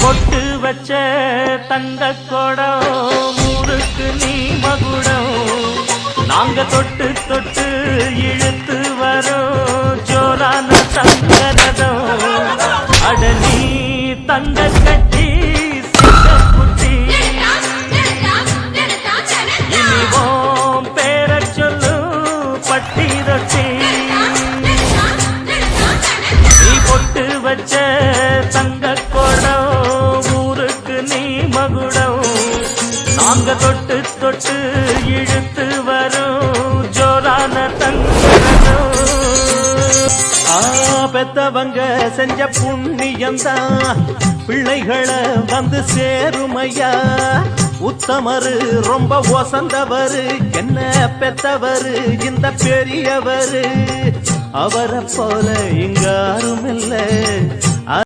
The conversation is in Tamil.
பொட்டு வச்ச தங்க கொடம் ஊருக்கு நீ மகுடம் நாங்க தொட்டு தொட்டு இழுத்து வரோம் ஜோரான தங்கரதம் அடனி தங்க கட்டி சிங்கக்குட்டி இனிவோம் பேர சொல்லு பட்டி ரொட்டி நீ பொட்டு வச்ச தங்க கொடம் ஊருக்கு நீ மகுடம் நாங்க தொட்டு தொட்டு இழுத்து வரும் ஜோரான தங்கரதம் பெத்தவங்க செஞ்ச புண்ணியம்தான் பிள்ளைகளை வந்து சேருமையா உத்தமரு ரொம்ப ஒசந்தவரு என்ன பெத்தவரு இந்த பெரியவரு அவரை போல இங்க யாரும் இல்லை